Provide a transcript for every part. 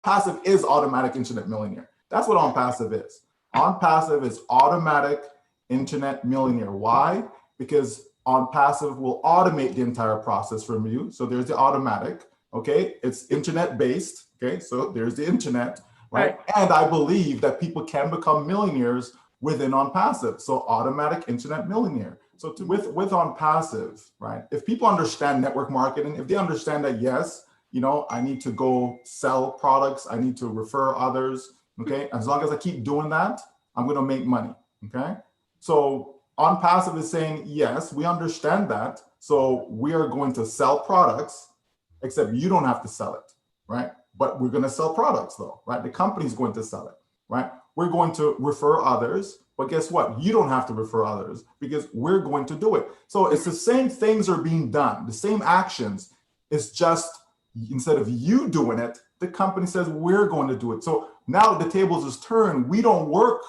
passive is automatic internet millionaire. That's what on passive is. On passive is automatic internet millionaire. Why? Because on passive will automate the entire process from you. So there's the automatic, okay? It's internet based, okay? So there's the internet, right? And I believe that people can become millionaires within on passive. So automatic internet millionaire. So with on passive, right? If people understand network marketing, if they understand that, yes, you know, I need to go sell products, I need to refer others, okay? As long as I keep doing that, I'm gonna make money, okay? So on passive is saying, yes, we understand that. So we are going to sell products, except you don't have to sell it, right? But we're gonna sell products though, right? The company's going to sell it, right? We're going to refer others, but guess what? You don't have to refer others because we're going to do it. So it's the same things are being done, the same actions. It's just, instead of you doing it, the company says we're going to do it. So now the tables is turned. We don't work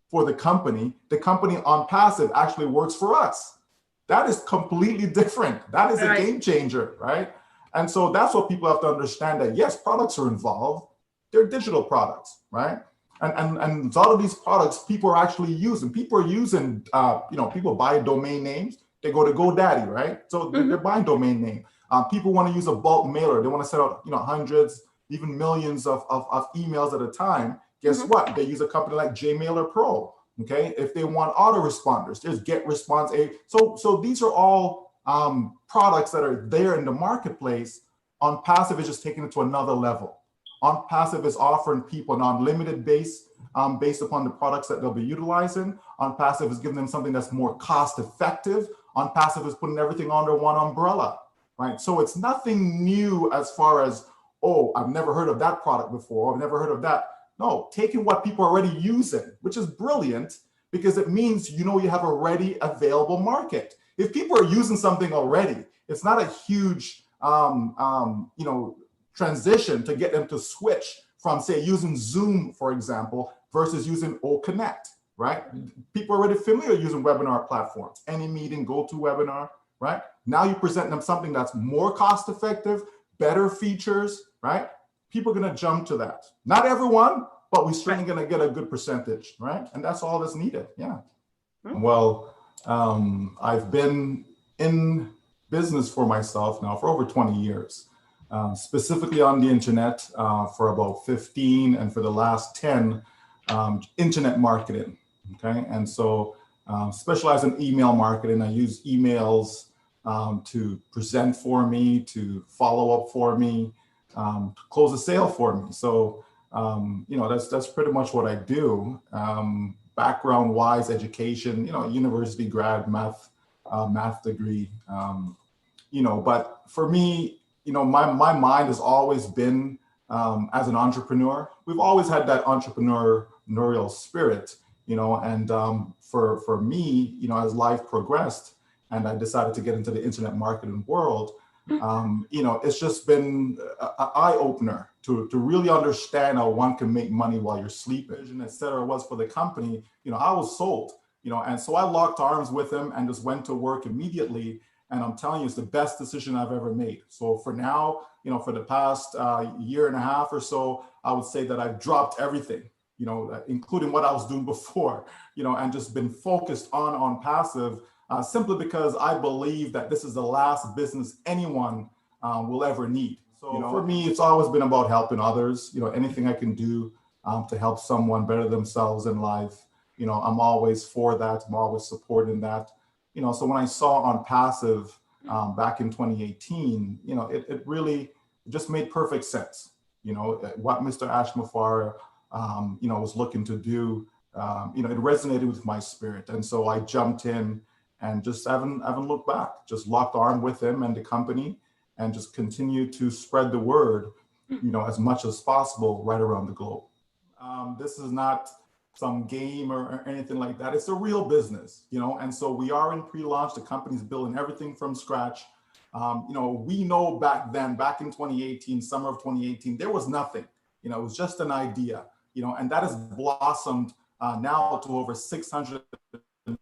for the company. The company on passive actually works for us. That is completely different. That is a game changer, right? And so that's what people have to understand, that yes, products are involved. They're digital products, right? And a lot of these products people are actually using. People are using, you know, people buy domain names. They go to GoDaddy, right? So they're buying domain name. People want to use a bulk mailer. They want to send out, you know, hundreds, even millions of emails at a time. Guess what? They use a company like JMailer Pro. Okay, if they want autoresponders, there's GetResponse. So these are all products that are there in the marketplace. On passive is just taking it to another level. On passive is offering people an unlimited base based upon the products that they'll be utilizing. On passive is giving them something that's more cost effective. On passive is putting everything under one umbrella. Right, so it's nothing new as far as, oh, I've never heard of that product before, I've never heard of that. No, taking what people are already using, which is brilliant because it means, you know, you have a ready available market. If people are using something already, it's not a huge, you know, transition to get them to switch from, say, using Zoom, for example, versus using OConnect, right? People are already familiar using webinar platforms, AnyMeeting, GoToWebinar, right? Now you present them something that's more cost effective, better features, right? People are going to jump to that. Not everyone, but we're certainly going to get a good percentage, right? And that's all that's needed. Yeah. Well, I've been in business for myself now for over 20 years, specifically on the internet for about 15, and for the last 10, internet marketing. Okay. And so specialize in email marketing. I use emails to present for me, to follow up for me, to close a sale for me. So, you know, that's pretty much what I do. Background wise, education, you know, university grad, math degree, you know, but for me, you know, my mind has always been as an entrepreneur. We've always had that entrepreneurial spirit, you know, and for me, you know, as life progressed and I decided to get into the internet marketing world, you know, it's just been an eye-opener to really understand how one can make money while you're sleeping, and et cetera. It was for the company, you know, I was sold, you know, and so I locked arms with him and just went to work immediately. And I'm telling you, it's the best decision I've ever made. So for now, you know, for the past year and a half or so, I would say that I've dropped everything, you know, including what I was doing before, you know, and just been focused on passive, simply because I believe that this is the last business anyone will ever need. So you know, for me, it's always been about helping others. You know, anything I can do to help someone better themselves in life, you know, I'm always for that. I'm always supporting that. You know, so when I saw on passive back in 2018, you know, it really just made perfect sense. You know, what Mr. Ashmafar, you know, was looking to do, you know, it resonated with my spirit. And so I jumped in and just haven't looked back, just locked arm with him and the company and just continue to spread the word, you know, as much as possible right around the globe. This is not some game or anything like that. It's a real business, you know, and so we are in pre-launch. The company's building everything from scratch. You know, we know back then, back in 2018, summer of 2018, there was nothing, you know, it was just an idea, you know, and that has blossomed now to over 620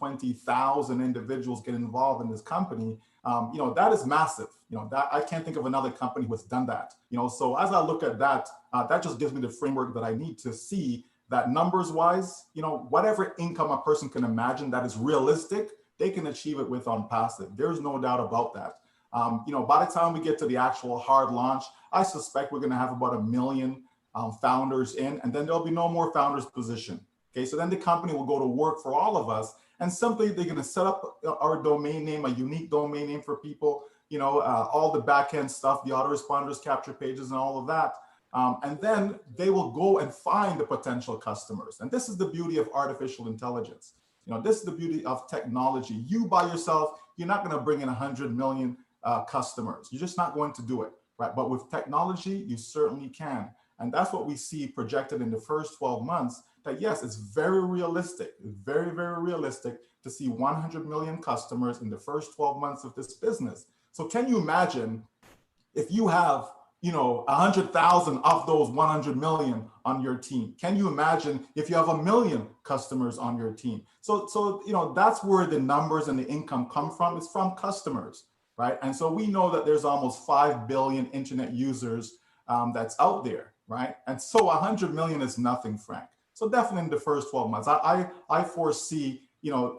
120,000 individuals get involved in this company, that is massive. That I can't think of another company who has done that. So as I look at that, that just gives me the framework that I need to see that numbers wise, whatever income a person can imagine that is realistic, they can achieve it with OnPassive. There's no doubt about that. By the time we get to the actual hard launch, I suspect we're going to have about 1 million founders in, and then there'll be no more founders position. Okay, so then the company will go to work for all of us, and simply they're going to set up our domain name, a unique domain name for people, all the back-end stuff, the autoresponders, capture pages, and all of that. And then they will go and find the potential customers. And this is the beauty of artificial intelligence. This is the beauty of technology. You by yourself, you're not going to bring in 100 million customers. You're just not going to do it, right? But with technology, you certainly can. And that's what we see projected in the first 12 months, that yes, it's very realistic, very, very realistic to see 100 million customers in the first 12 months of this business. So can you imagine if you have 100,000 of those 100 million on your team? Can you imagine if you have 1 million customers on your team? So that's where the numbers and the income come from. It's from customers, right? And so we know that there's almost 5 billion internet users that's out there, right? And so 100 million is nothing, Frank. So definitely in the first 12 months, I foresee,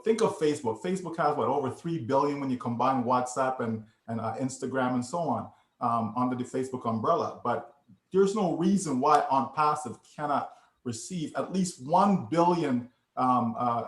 think of Facebook. Facebook has over 3 billion when you combine WhatsApp and Instagram and so on. Under the Facebook umbrella, but there's no reason why OnPassive cannot receive at least 1 billion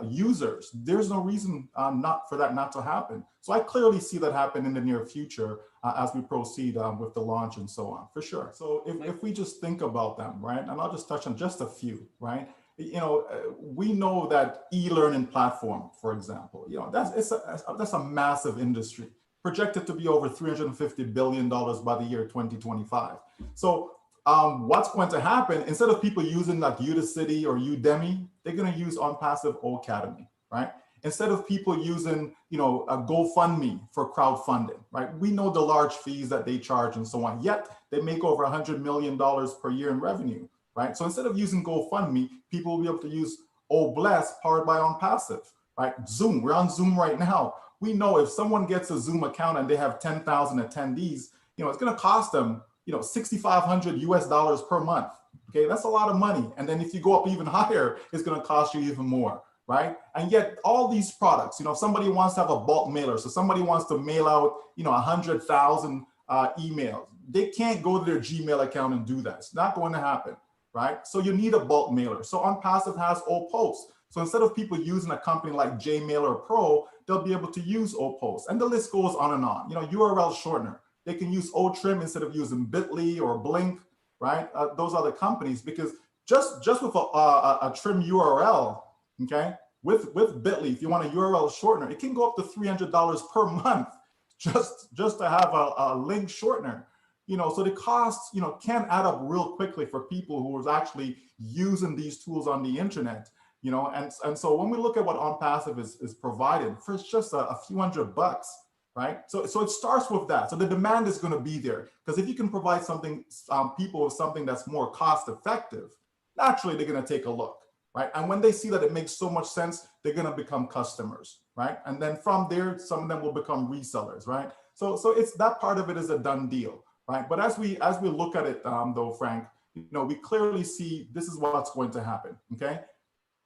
users. There's no reason not for that not to happen. So I clearly see that happen in the near future as we proceed with the launch and so on, for sure. So if we just think about them, right, and I'll just touch on just a few, right? We know that e-learning platform, for example, that's a massive industry, projected to be over $350 billion by the year 2025. So what's going to happen, instead of people using like Udacity or Udemy, they're going to use OnPassive Academy, right? Instead of people using, a GoFundMe for crowdfunding, right? We know the large fees that they charge and so on, yet they make over $100 million per year in revenue, right? So instead of using GoFundMe, people will be able to use Bless powered by OnPassive, right? Zoom, we're on Zoom right now. We know if someone gets a Zoom account and they have 10,000 attendees, it's going to cost them, $6,500 per month. Okay, that's a lot of money. And then if you go up even higher, it's going to cost you even more, right? And yet all these products, if somebody wants to have a bulk mailer, so somebody wants to mail out, 100,000 emails, they can't go to their Gmail account and do that. It's not going to happen, right? So you need a bulk mailer. So OnPassive has Post. So instead of people using a company like JMailer Pro, they'll be able to use Post. And the list goes on and on. URL shortener. They can use Trim instead of using Bitly or Blink, right? Those other companies, because just with a trim URL, okay, with Bitly, if you want a URL shortener, it can go up to $300 per month just to have a link shortener. So the costs, can add up real quickly for people who are actually using these tools on the internet. And so when we look at what OnPassive is provided, for just a few $100, right? So it starts with that. So the demand is going to be there, because if you can provide something, people with something that's more cost effective, naturally they're going to take a look, right? And when they see that it makes so much sense, they're going to become customers, right? And then from there, some of them will become resellers, right? So it's that part of it is a done deal, right? But as we look at it, though, Frank, we clearly see this is what's going to happen, okay?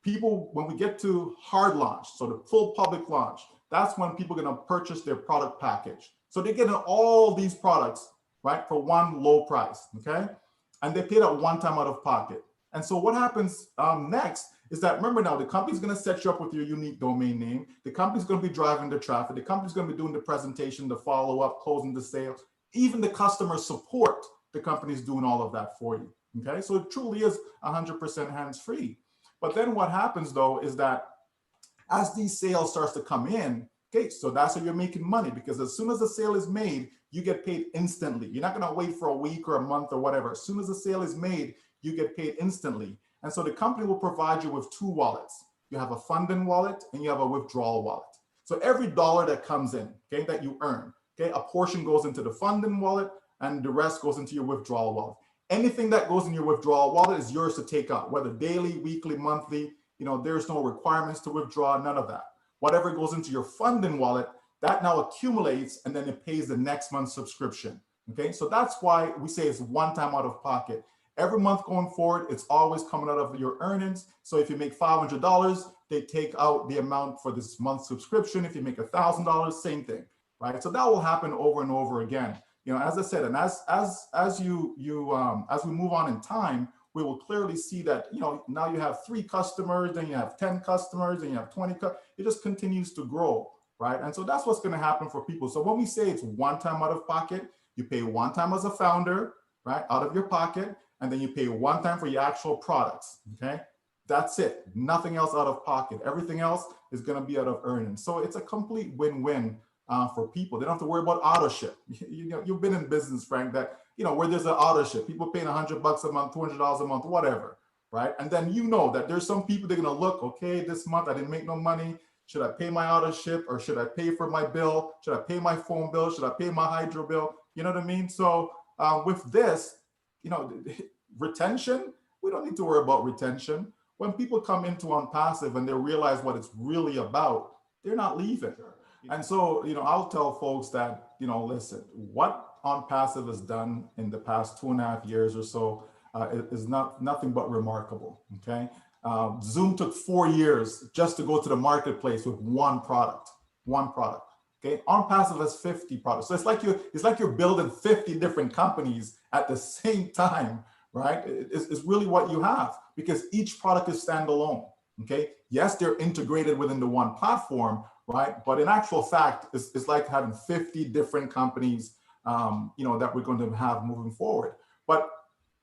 People, when we get to hard launch, so the full public launch, that's when people are going to purchase their product package. So they're getting all these products, right, for one low price, okay? And they pay that one time out of pocket. And so what happens next is that, remember now, the company's going to set you up with your unique domain name. The company's going to be driving the traffic. The company's going to be doing the presentation, the follow-up, closing the sale. Even the customer support, the company's doing all of that for you, okay? So it truly is 100% hands-free. But then what happens, though, is that as these sales starts to come in, okay, so that's how you're making money, because as soon as the sale is made, you get paid instantly. You're not going to wait for a week or a month or whatever. As soon as the sale is made, you get paid instantly. And so the company will provide you with 2 wallets. You have a funding wallet and you have a withdrawal wallet. So every dollar that comes in, okay, that you earn, okay, a portion goes into the funding wallet and the rest goes into your withdrawal wallet. Anything that goes in your withdrawal wallet is yours to take out, whether daily, weekly, monthly. There's no requirements to withdraw, none of that. whatever goes into your funding wallet, that now accumulates and then it pays the next month's subscription. Okay, so that's why we say it's one time out of pocket. Every month going forward, it's always coming out of your earnings. So if you make $500, they take out the amount for this month's subscription. If you make $1,000, same thing, right? So that will happen over and over again. You know, as I said, and as we move on in time, we will clearly see that, you know, now you have 3 customers, then you have 10 customers, then you have 20. It just continues to grow, right? And so that's what's going to happen for people. So when we say it's one time out of pocket, you pay one time as a founder, right, out of your pocket, and then you pay one time for your actual products, okay? That's it. Nothing else out of pocket. Everything else is going to be out of earnings. So it's a complete win-win for people. They don't have to worry about auto ship. You know, you've been in business, Frank, that, you know, where there's an auto ship, people paying $100 a month, $200 a month, whatever, right? And then you know that there's some people, they're going to look, okay, this month I didn't make no money. Should I pay my auto ship, or should I pay for my bill? Should I pay my phone bill? Should I pay my hydro bill? You know what I mean? So with this, you know, retention, we don't need to worry about retention. When people come into OnPassive and they realize what it's really about, they're not leaving. And so, you know, I'll tell folks that, you know, listen, what OnPassive has done in the past 2.5 years or so is nothing but remarkable, okay? Zoom took 4 years just to go to the marketplace with one product. Okay, OnPassive has 50 products. So it's like you're building 50 different companies at the same time, right? It's really what you have, because each product is standalone. Okay, yes, they're integrated within the one platform, right? But in actual fact, it's like having 50 different companies, you know, that we're going to have moving forward. But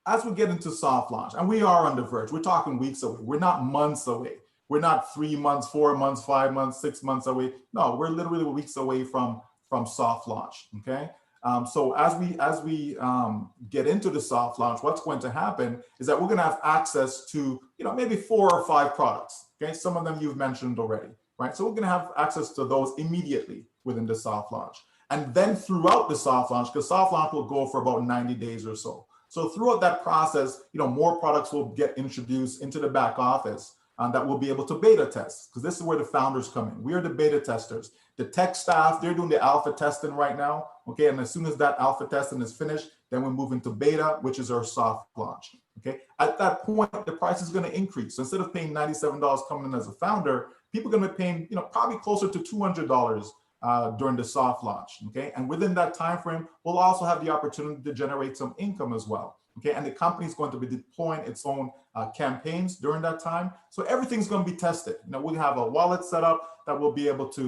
as we get into soft launch, and we are on the verge, we're talking weeks away. We're not months away. We're not 3 months, 4 months, 5 months, 6 months away. No, we're literally weeks away from soft launch. Okay. So as we get into the soft launch, what's going to happen is that we're going to have access to, you know, maybe 4 or 5 products. Okay. Some of them you've mentioned already, right? So we're going to have access to those immediately within the soft launch. And then throughout the soft launch, because soft launch will go for about 90 days or so. So throughout that process, you know, more products will get introduced into the back office that we'll be able to beta test, because this is where the founders come in. We are the beta testers. The tech staff, they're doing the alpha testing right now. Okay, and as soon as that alpha testing is finished, then we move into beta, which is our soft launch. Okay, at that point, the price is going to increase. So instead of paying $97 coming in as a founder, people are going to be paying, you know, probably closer to $200 during the soft launch. Okay, and within that time frame, we'll also have the opportunity to generate some income as well. Okay, and the company is going to be deploying its own campaigns during that time. So everything's going to be tested. You know, we have a wallet set up that will be able to,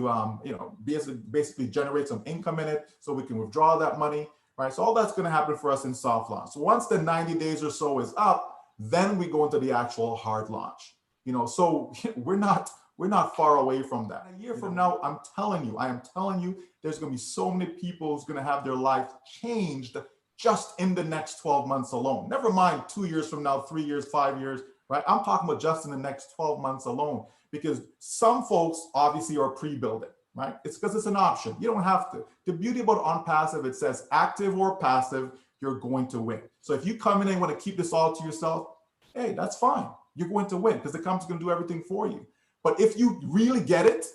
you know, basically generate some income in it, so we can withdraw that money, right? So all that's going to happen for us in soft launch. So once the 90 days or so is up, then we go into the actual hard launch. You know, so we're not far away from that. A year from now, I am telling you, there's going to be so many people who's going to have their life changed just in the next 12 months alone. Never mind 2 years from now, 3 years, 5 years, right? I'm talking about just in the next 12 months alone, because some folks obviously are pre-building, right? It's because it's an option. You don't have to. The beauty about OnPassive, it says active or passive, you're going to win. So if you come in and want to keep this all to yourself, hey, that's fine. You're going to win because the company's going to do everything for you. But if you really get it,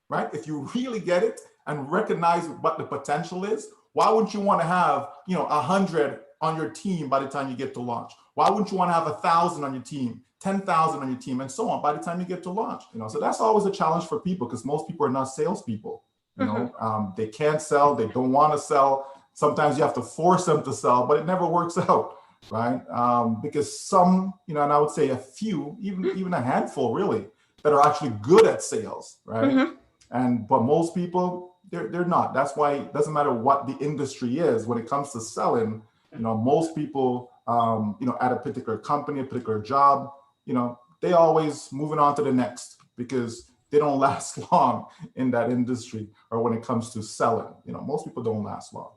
right? If you really get it and recognize what the potential is, why wouldn't you want to have, you know, 100 on your team by the time you get to launch? Why wouldn't you want to have 1,000 on your team, 10,000 on your team, and so on by the time you get to launch? You know, so that's always a challenge for people, because most people are not salespeople. You know, they can't sell, they don't want to sell. Sometimes you have to force them to sell, but it never works out, right? Because some, you know, and I would say a few, even a handful, really, that are actually good at sales, right? But most people, they're not. That's why it doesn't matter what the industry is when it comes to selling. You know, most people, you know, at a particular company, a particular job, you know, they always moving on to the next, because they don't last long in that industry, or when it comes to selling. You know, most people don't last long.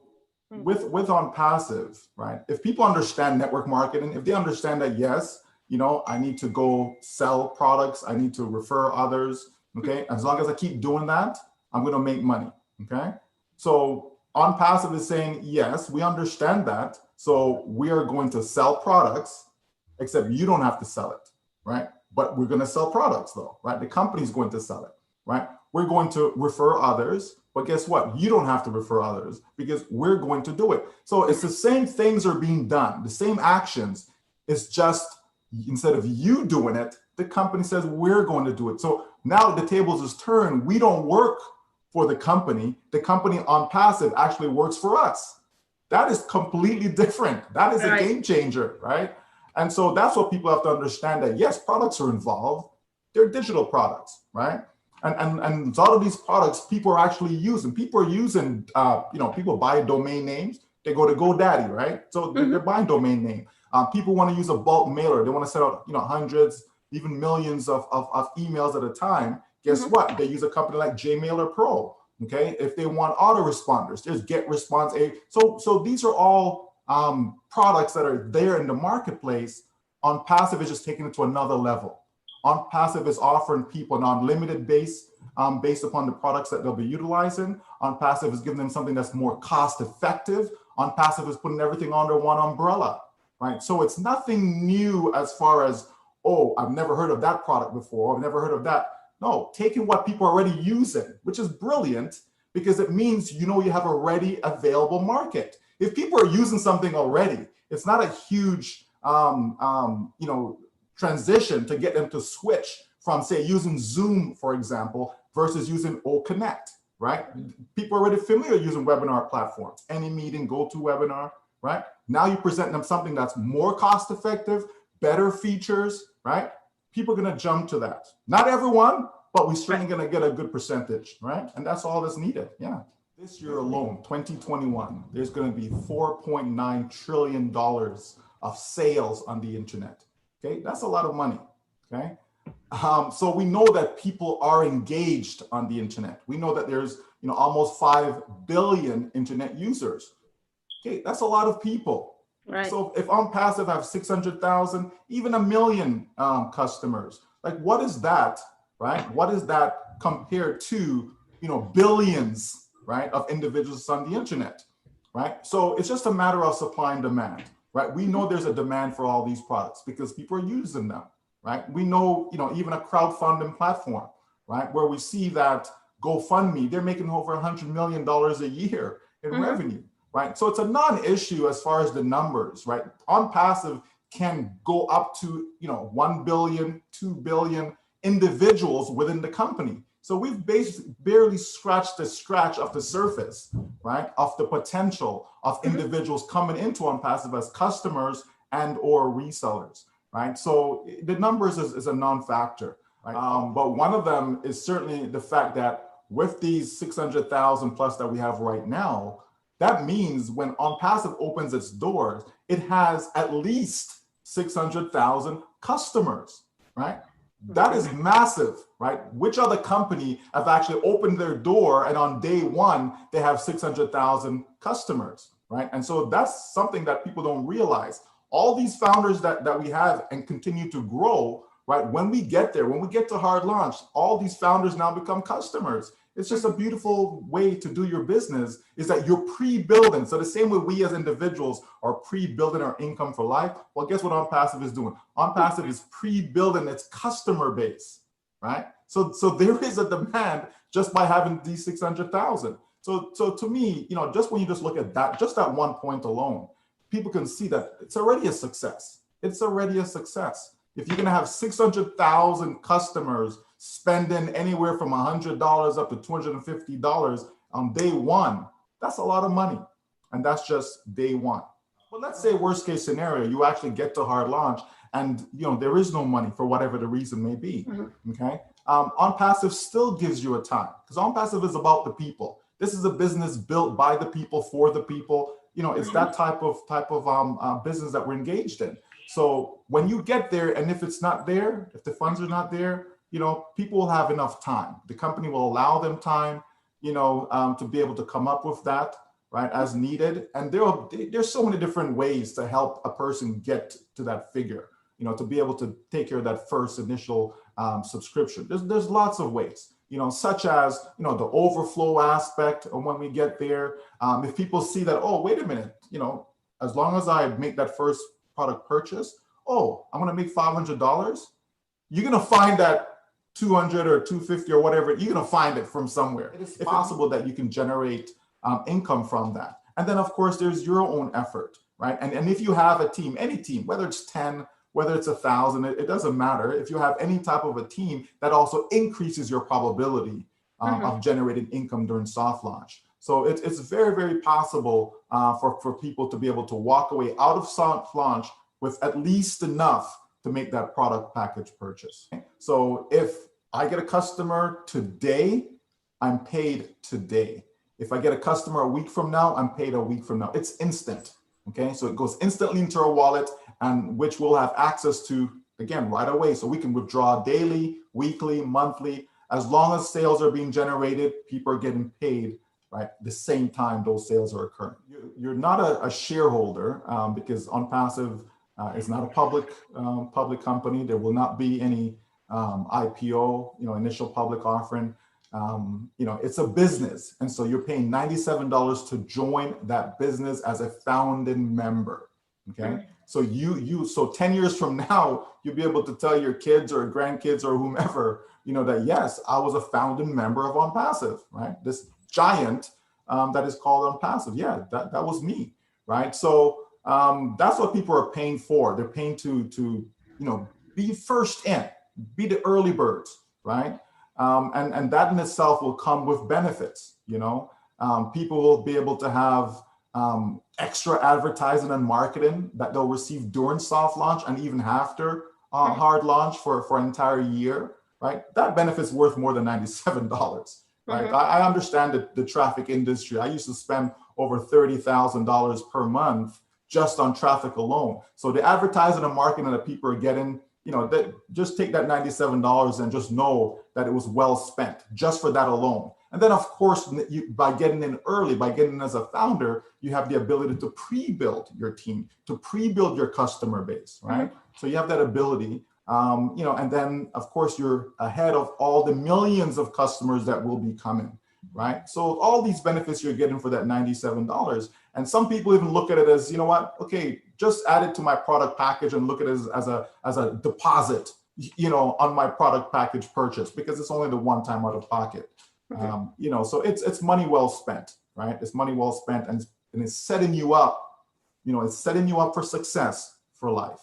With OnPassive, right? If people understand network marketing, if they understand that, yes, you know, I need to go sell products, I need to refer others. Okay, as long as I keep doing that, I'm going to make money. Okay, so OnPassive is saying, yes, we understand that. So we are going to sell products, except you don't have to sell it, right? But we're going to sell products though, right? The company's going to sell it, right? we're going to refer others. But guess what? You don't have to refer others because we're going to do it. So it's the same things are being done, the same actions. It's just instead of you doing it, the company says we're going to do it. So now the tables is turned. We don't work for the company. The company on passive actually works for us. That is completely different. That is a game changer, right? And so that's what people have to understand, that yes, products are involved. They're digital products, right? And a lot of these products people are actually using. People are using, people buy domain names. They go to GoDaddy, right? So they're buying domain name. People want to use a bulk mailer. They want to send out, hundreds, even millions of emails at a time. Guess what? They use a company like JMailer Pro. Okay, if they want autoresponders, there's GetResponse. So these are all products that are there in the marketplace. On passive is just taking it to another level. On passive is offering people an unlimited base based upon the products that they'll be utilizing. On passive is giving them something that's more cost effective. On passive is putting everything under one umbrella, right? So it's nothing new as far as, oh, I've never heard of that product before. I've never heard of that. No, taking what people are already using, which is brilliant because it means, you have a ready available market. If people are using something already, it's not a huge, transition to get them to switch from, say, using Zoom, for example, versus using OConnect, right? People are already familiar using webinar platforms, AnyMeeting, GoToWebinar, right? Now you present them something that's more cost effective, better features, right? People are going to jump to that. Not everyone, but we're certainly going to get a good percentage, right? And that's all that's needed. Yeah. This year alone, 2021, there's going to be $4.9 trillion of sales on the internet. Okay, that's a lot of money. Okay, so we know that people are engaged on the internet. We know that there's almost 5 billion internet users. Okay, that's a lot of people. Right. So if on passive I have 600,000, even 1 million customers, like what is that, right? What is that compared to billions, right, of individuals on the internet, right? So it's just a matter of supply and demand. Right, we know there's a demand for all these products because people are using them, right? We know, even a crowdfunding platform, right, where we see that GoFundMe, they're making over $100 million a year in revenue, right? So it's a non-issue as far as the numbers, right? On passive can go up to, 1 billion, 2 billion individuals within the company. So we've basically barely scratched the scratch of the surface, right, of the potential of individuals coming into OnPassive as customers and or resellers, right? So the numbers is a non-factor, right? But one of them is certainly the fact that with these 600,000 plus that we have right now, that means when OnPassive opens its doors, it has at least 600,000 customers, right? That is massive, right? Which other company have actually opened their door and on day one, they have 600,000 customers, right? And so that's something that people don't realize. All these founders that we have and continue to grow, right? When we get there, when we get to hard launch, all these founders now become customers. It's just a beautiful way to do your business is that you're pre-building. So the same way we as individuals are pre-building our income for life, well, guess what OnPassive is doing? OnPassive is pre-building its customer base, right? So there is a demand just by having these 600,000. So to me, just when you just look at that, just that one point alone, people can see that it's already a success. It's already a success. If you're going to have 600,000 customers spending anywhere from $100 up to $250 on day one, that's a lot of money. And that's just day one. But let's say worst case scenario, you actually get to hard launch and there is no money for whatever the reason may be, okay? OnPassive still gives you a time because OnPassive is about the people. This is a business built by the people for the people. It's that type of business that we're engaged in. So when you get there, and if it's not there, if the funds are not there, people will have enough time. The company will allow them time, to be able to come up with that, right, as needed. And there's so many different ways to help a person get to that figure, to be able to take care of that first initial subscription. There's lots of ways, such as, the overflow aspect of when we get there. If people see that, oh, wait a minute, as long as I make that first product purchase, oh, I'm going to make $500. You're going to find that 200 or 250 or whatever, you're going to find it from somewhere. It is possible that you can generate income from that. And then, of course, there's your own effort, right? And if you have a team, any team, whether it's 10, whether it's 1,000, it doesn't matter. If you have any type of a team, that also increases your probability of generating income during soft launch. So it's very, very possible for people to be able to walk away out of soft launch with at least enough to make that product package purchase. So if I get a customer today, I'm paid today. If I get a customer a week from now, I'm paid a week from now. It's instant, okay? So it goes instantly into our wallet, and which we'll have access to, again, right away. So we can withdraw daily, weekly, monthly. As long as sales are being generated, people are getting paid, right? The same time those sales are occurring. You're not a shareholder because OnPassive is not a public company. There will not be any IPO, initial public offering. It's a business. And so you're paying $97 to join that business as a founding member, okay? So so 10 years from now, you'll be able to tell your kids or grandkids or whomever, that yes, I was a founding member of OnPassive, right? This giant that is called OnPassive. Yeah, that was me, right? So that's what people are paying for. They're paying to be first in, be the early birds, right? And that in itself will come with benefits. People will be able to have extra advertising and marketing that they'll receive during soft launch and even after hard launch for an entire year, right? That benefit's worth more than $97, right? I understand the traffic industry. I used to spend over $30,000 per month just on traffic alone. So the advertising and marketing that people are getting, just take that $97 and just know that it was well spent just for that alone. And then, of course, by getting in early, by getting in as a founder, you have the ability to pre-build your team, to pre-build your customer base, right? So you have that ability, and then, of course, you're ahead of all the millions of customers that will be coming, right? So all these benefits you're getting for that $97. And some people even look at it as, okay, just add it to my product package and look at it as a deposit, on my product package purchase, because it's only the one time out of pocket. So it's money well spent, right? It's money well spent, and it's setting you up, it's setting you up for success for life,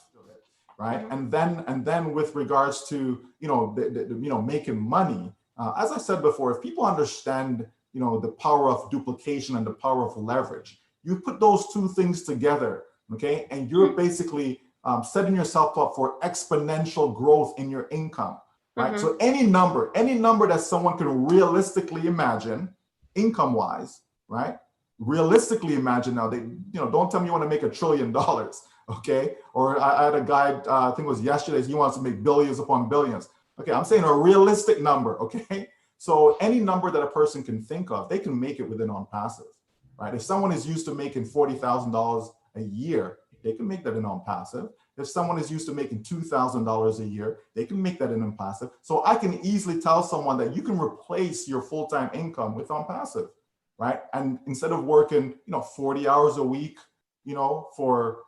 right? And then with regards to, making money, as I said before, if people understand, the power of duplication and the power of leverage, you put those two things together, okay? And you're basically setting yourself up for exponential growth in your income, right? So any number that someone can realistically imagine, income-wise, right? Realistically imagine now, don't tell me you want to make $1 trillion, okay? Or I had a guy, I think it was yesterday, he wants to make billions upon billions. Okay, I'm saying a realistic number, okay? So any number that a person can think of, they can make it within OnPassive, right? If someone is used to making $40,000 a year, they can make that in OnPassive. If someone is used to making $2,000 a year, they can make that in OnPassive. So I can easily tell someone that you can replace your full-time income with OnPassive, right? And instead of working, 40 hours a week, for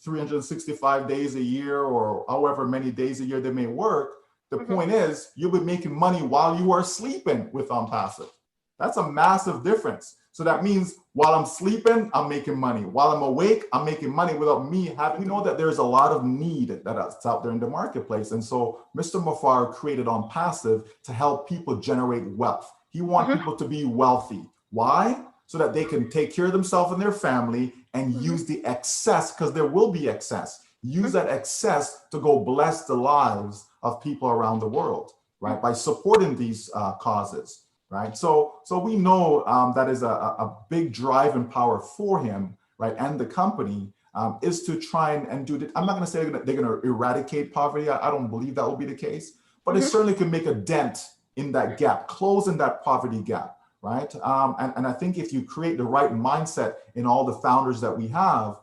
365 days a year, or however many days a year they may work, the point is you'll be making money while you are sleeping with OnPassive. That's a massive difference. So that means while I'm sleeping, I'm making money. While I'm awake, I'm making money without me having. We know that there's a lot of need that's out there in the marketplace. And so Mr. Mafar created OnPassive to help people generate wealth. He wants people to be wealthy. Why? So that they can take care of themselves and their family and use the excess, because there will be excess. Use that excess to go bless the lives of people around the world, right? By supporting these causes. Right. So we know that is a big driving power for him, right? And the company is to try and do that. I'm not going to say they're going to eradicate poverty. I don't believe that will be the case, but it certainly can make a dent in that gap, closing that poverty gap, right? And I think if you create the right mindset in all the founders that we have,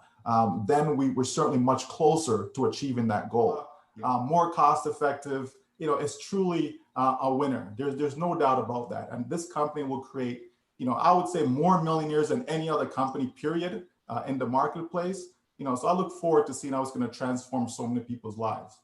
then we're certainly much closer to achieving that goal. More cost effective, it's truly a winner. There's no doubt about that. And this company will create, I would say more millionaires than any other company, period, in the marketplace. So I look forward to seeing how it's going to transform so many people's lives.